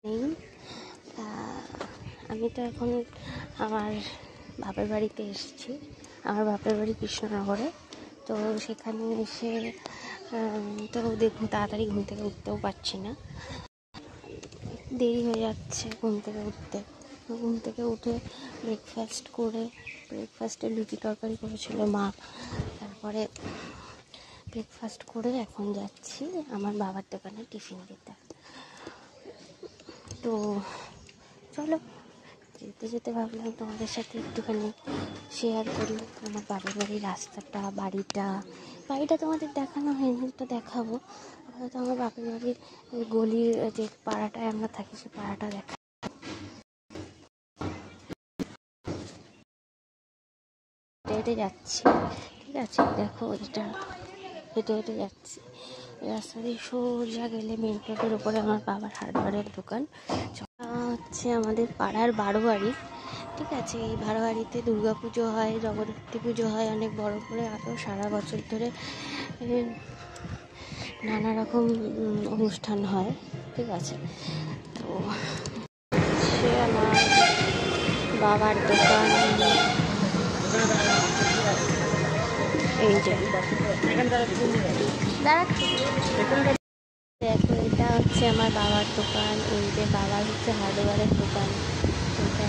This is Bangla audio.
নেই। আমি তো এখন আমার বাপের বাড়িতে এসেছি। আমার বাপের বাড়ি কৃষ্ণনগরে। তো সেখানে এসে তো দেখুন তাড়াতাড়ি ঘুম থেকে উঠতেও পারছি না, দেরি হয়ে যাচ্ছে ঘুম থেকে উঠতে। ঘুম থেকে উঠে ব্রেকফাস্টে লুচি তরকারি করেছিল মা। তারপরে ব্রেকফাস্ট করে এখন যাচ্ছি আমার বাবার দোকানে টিফিন দিতে। তো চলো, যেতে যেতে ভাবলাম তোমাদের সাথে একটুখানি শেয়ার করি আমার বাবার বাড়ির রাস্তাটা, বাড়িটা তোমাদের দেখানো হয়নি, তো দেখাবো। হয়তো আমার বাপের বাড়ির গলির যে পাড়াটায় আমরা থাকি সে পাড়াটা দেখা। হেঁটে যাচ্ছি, ঠিক আছে, দেখো এটা হেঁটে যাচ্ছি। রাস্তা দিয়ে সোজা গেলে মেন রোডের উপরে আমার বাবার হার্ডওয়্যারের দোকান হচ্ছে আমাদের পাড়ার বারোয়ারি। ঠিক আছে, এই বারোয়ারিতে দুর্গা পুজো হয়, জগদ্ধাত্রী পুজো হয় অনেক বড় করে, আরও সারা বছর ধরে নানা রকম অনুষ্ঠান হয়। ঠিক আছে, তো সে আমার বাবার দোকান। এই যে দেখো, এটা হচ্ছে আমার বাবার দোকান। এই যে বাবার হচ্ছে হার্ডওয়্যারের দোকান, এটা